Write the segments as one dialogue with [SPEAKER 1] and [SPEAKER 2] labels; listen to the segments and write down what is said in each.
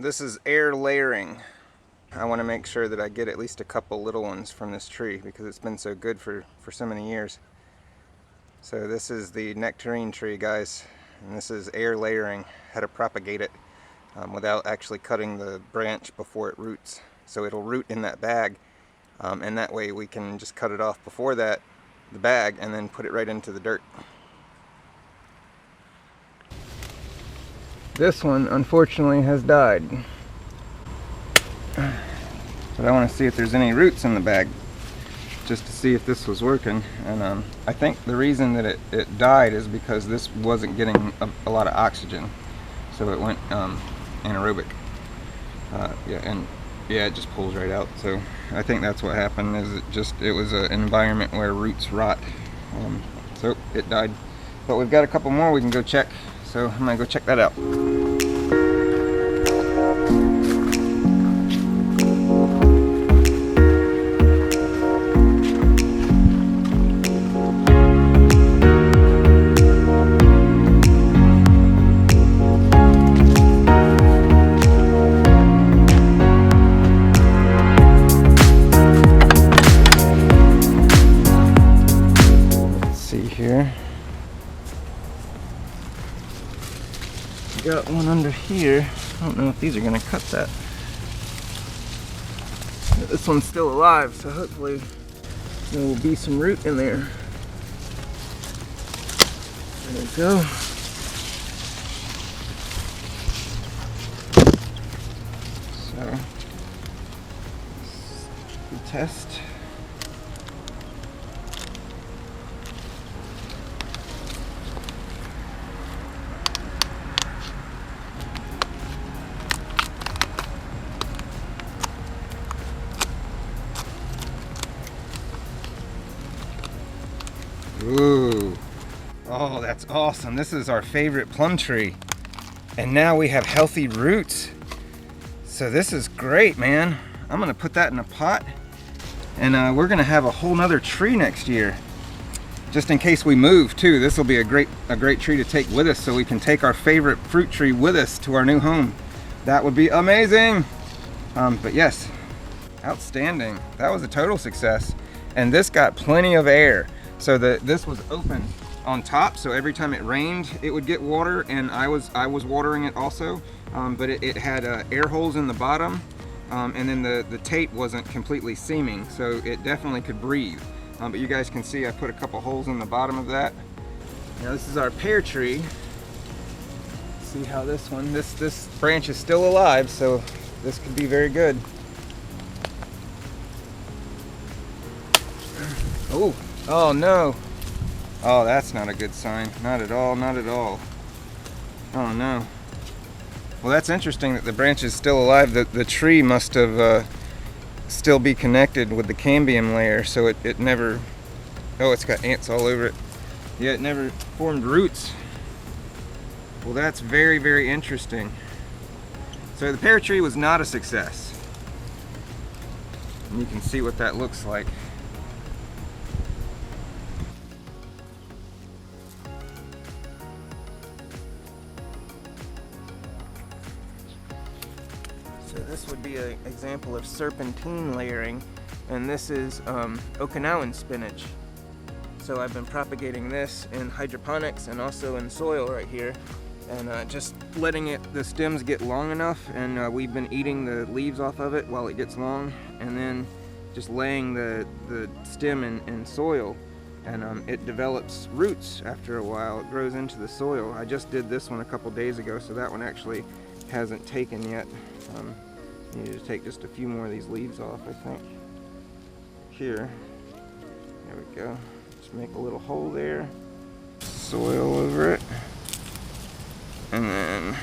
[SPEAKER 1] this is air layering. I want to make sure that I get at least a couple little ones from this tree because it's been so good for so many years. So this is the nectarine tree, guys, and this is air layering, how to propagate it without actually cutting the branch before it roots. So it'll root in that bag, and that way we can just cut it off before that, the bag, and then put it right into the dirt. This one unfortunately has died. But I want to see if there's any roots in the bag, just to see if this was working. And I think the reason that it died is because this wasn't getting a lot of oxygen, so it went anaerobic. It just pulls right out. So I think that's what happened. Is it was an environment where roots rot, so it died. But we've got a couple more we can go check, so I'm gonna go check that out. Here, got one under here. I don't know if these are going to cut that. But this one's still alive, so hopefully there will be some root in there. There we go. So, the test. Ooh, oh, that's awesome. This is our favorite plum tree. And now we have healthy roots. So this is great, man. I'm gonna put that in a pot, and we're gonna have a whole nother tree next year. Just in case we move too, this will be a great tree to take with us, so we can take our favorite fruit tree with us to our new home. That would be amazing. But yes, outstanding. That was a total success. And this got plenty of air. So this was open on top, so every time it rained it would get water, and I was watering it also, but it had air holes in the bottom, and then the tape wasn't completely seaming, so it definitely could breathe. But you guys can see I put a couple holes in the bottom of that. Now this is our pear tree. See how this one, this branch is still alive, so this could be very good. Oh no. Oh, that's not a good sign. Not at all, not at all. Oh no. Well, that's interesting that the branch is still alive. The tree must have still be connected with the cambium layer, so it never, oh, it's got ants all over it. Yeah, it never formed roots. Well, that's very, very interesting. So the pear tree was not a success. And you can see what that looks like. So this would be an example of serpentine layering, and this is Okinawan spinach. So I've been propagating this in hydroponics and also in soil right here, and just letting the stems get long enough, and we've been eating the leaves off of it while it gets long, and then just laying the stem in soil, and it develops roots after a while. It grows into the soil. I just did this one a couple days ago, so that one actually hasn't taken yet. Need to take just a few more of these leaves off, I think. Here. There we go. Just make a little hole there. Soil over it. And then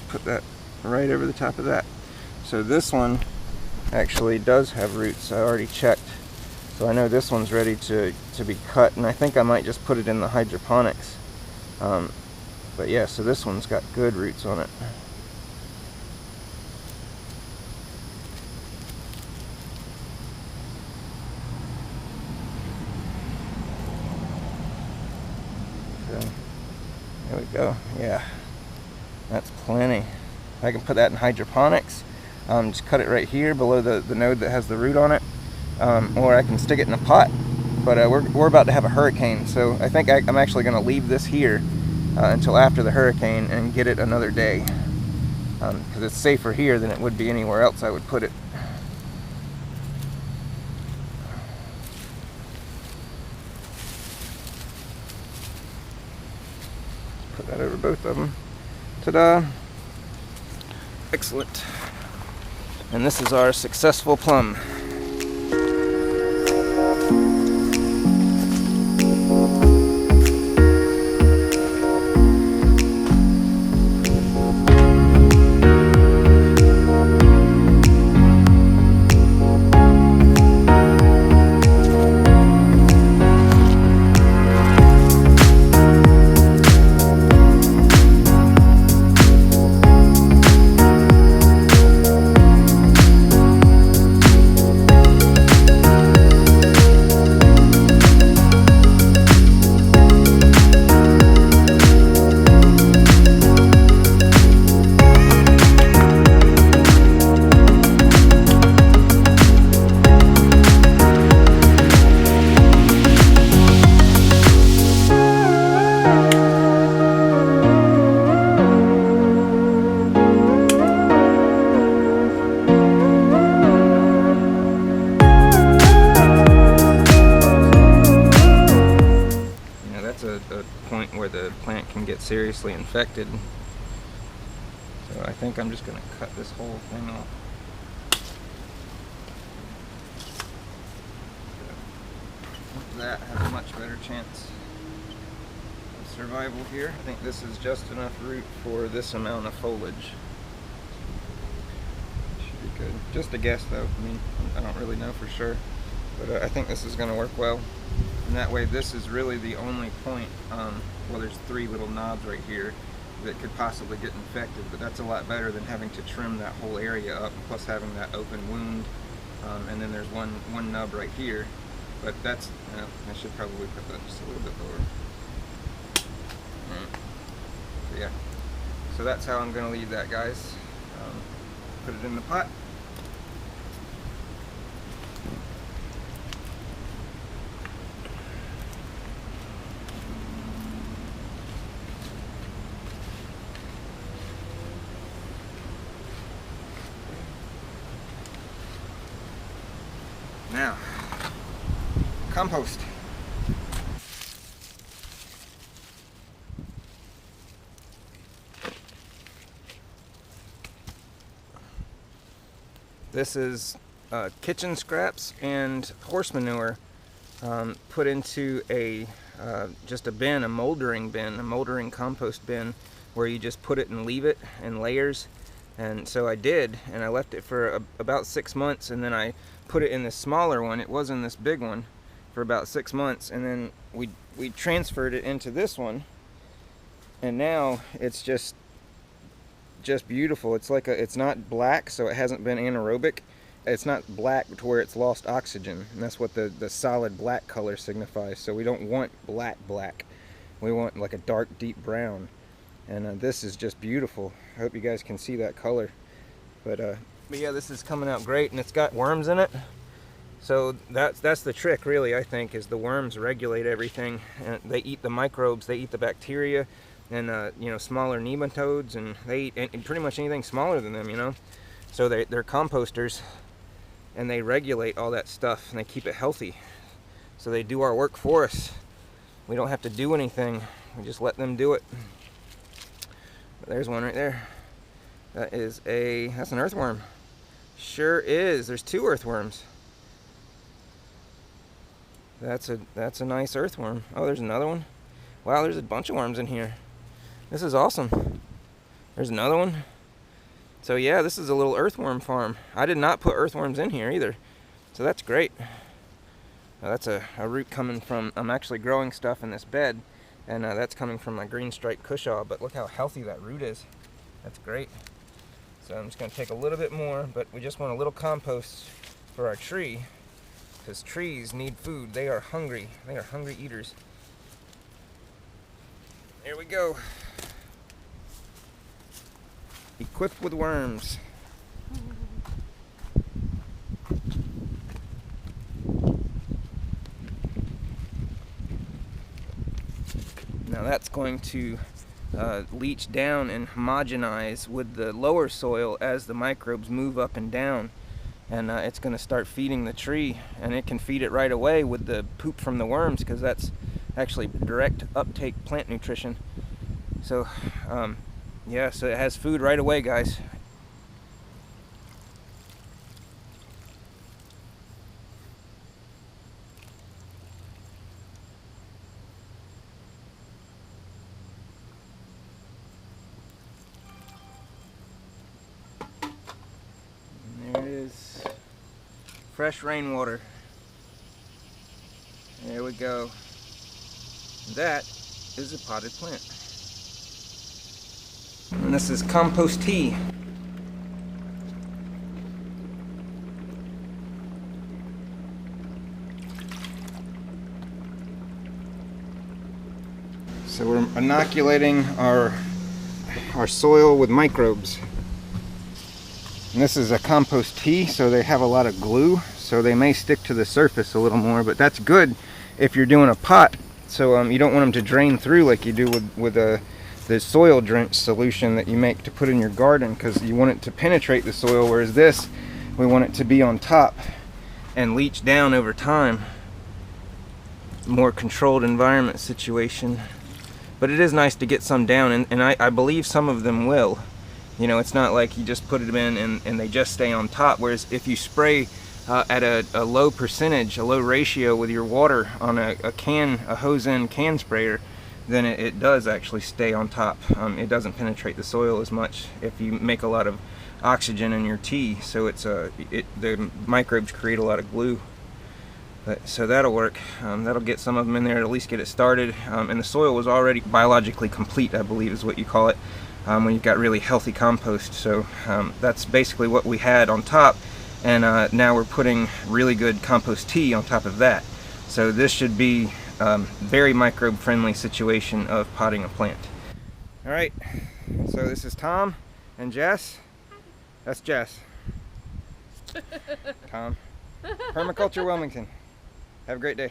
[SPEAKER 1] put that right over the top of that. So this one actually does have roots. I already checked. So I know this one's ready to be cut, and I think I might just put it in the hydroponics. But yeah, so this one's got good roots on it. So there we go. Yeah, that's plenty. I can put that in hydroponics. Just cut it right here below the node that has the root on it, or I can stick it in a pot. But we're about to have a hurricane, so I think I'm actually going to leave this here until after the hurricane and get it another day, because it's safer here than it would be anywhere else I would put it. Put that over both of them. Ta-da! Excellent. And this is our successful plum. A point where the plant can get seriously infected. So I think I'm just going to cut this whole thing off. That has a much better chance of survival here. I think this is just enough root for this amount of foliage. Should be good. Just a guess though. I mean, I don't really know for sure, but I think this is going to work well. And that way, this is really the only point, well, there's 3 little knobs right here that could possibly get infected, but that's a lot better than having to trim that whole area up, plus having that open wound, and then there's one nub right here, but that's, I should probably put that just a little bit lower. So yeah, so that's how I'm going to leave that, guys. Put it in the pot. Now, compost. This is kitchen scraps and horse manure put into just a bin, a moldering compost bin, where you just put it and leave it in layers. And so I did, and I left it for about 6 months, and then I put it in this smaller one. It was in this big one for about 6 months, and then we transferred it into this one, and now it's just beautiful. It's like it's not black, so it hasn't been anaerobic. It's not black to where it's lost oxygen, and that's what the solid black color signifies. So we don't want black. We want like a dark, deep brown. And this is just beautiful. I hope you guys can see that color. But yeah, this is coming out great, and it's got worms in it. So that's the trick, really, I think, is the worms regulate everything. And they eat the microbes, they eat the bacteria, and you know, smaller nematodes, and they eat pretty much anything smaller than them, you know. So they're composters, and they regulate all that stuff, and they keep it healthy. So they do our work for us. We don't have to do anything. We just let them do it. There's one right there. That's an earthworm. Sure is. There's 2 earthworms. That's a nice earthworm. Oh, there's another one. Wow, there's a bunch of worms in here. This is awesome. There's another one. So yeah, this is a little earthworm farm. I did not put earthworms in here either. So that's great. Now that's a root coming from, I'm actually growing stuff in this bed. And that's coming from my green striped cushaw, but look how healthy that root is. That's great. So I'm just going to take a little bit more, but we just want a little compost for our tree, because trees need food. They are hungry. They are hungry eaters. There we go. equipped with worms. Now that's going to leach down and homogenize with the lower soil as the microbes move up and down, and it's going to start feeding the tree, and it can feed it right away with the poop from the worms, because that's actually direct uptake plant nutrition. So yeah, so it has food right away, guys. There it is. Fresh rainwater. There we go. That is a potted plant. And this is compost tea. So we're inoculating our soil with microbes. And this is a compost tea, so they have a lot of glue, so they may stick to the surface a little more, but that's good if you're doing a pot. So you don't want them to drain through like you do with the soil drench solution that you make to put in your garden, because you want it to penetrate the soil, whereas this, we want it to be on top and leach down over time. More controlled environment situation. But it is nice to get some down, and I believe some of them will. You know, it's not like you just put them in and they just stay on top, whereas if you spray at a low percentage, a low ratio with your water on a hose end can sprayer, then it does actually stay on top. It doesn't penetrate the soil as much if you make a lot of oxygen in your tea, so the microbes create a lot of glue. So that'll work. That'll get some of them in there, at least get it started. And the soil was already biologically complete, I believe is what you call it, when you've got really healthy compost. So that's basically what we had on top, and now we're putting really good compost tea on top of that. So this should be very microbe friendly situation of potting a plant. All right, so this is Tom and Jess. That's Jess. Tom. Permaculture Wilmington. Have a great day.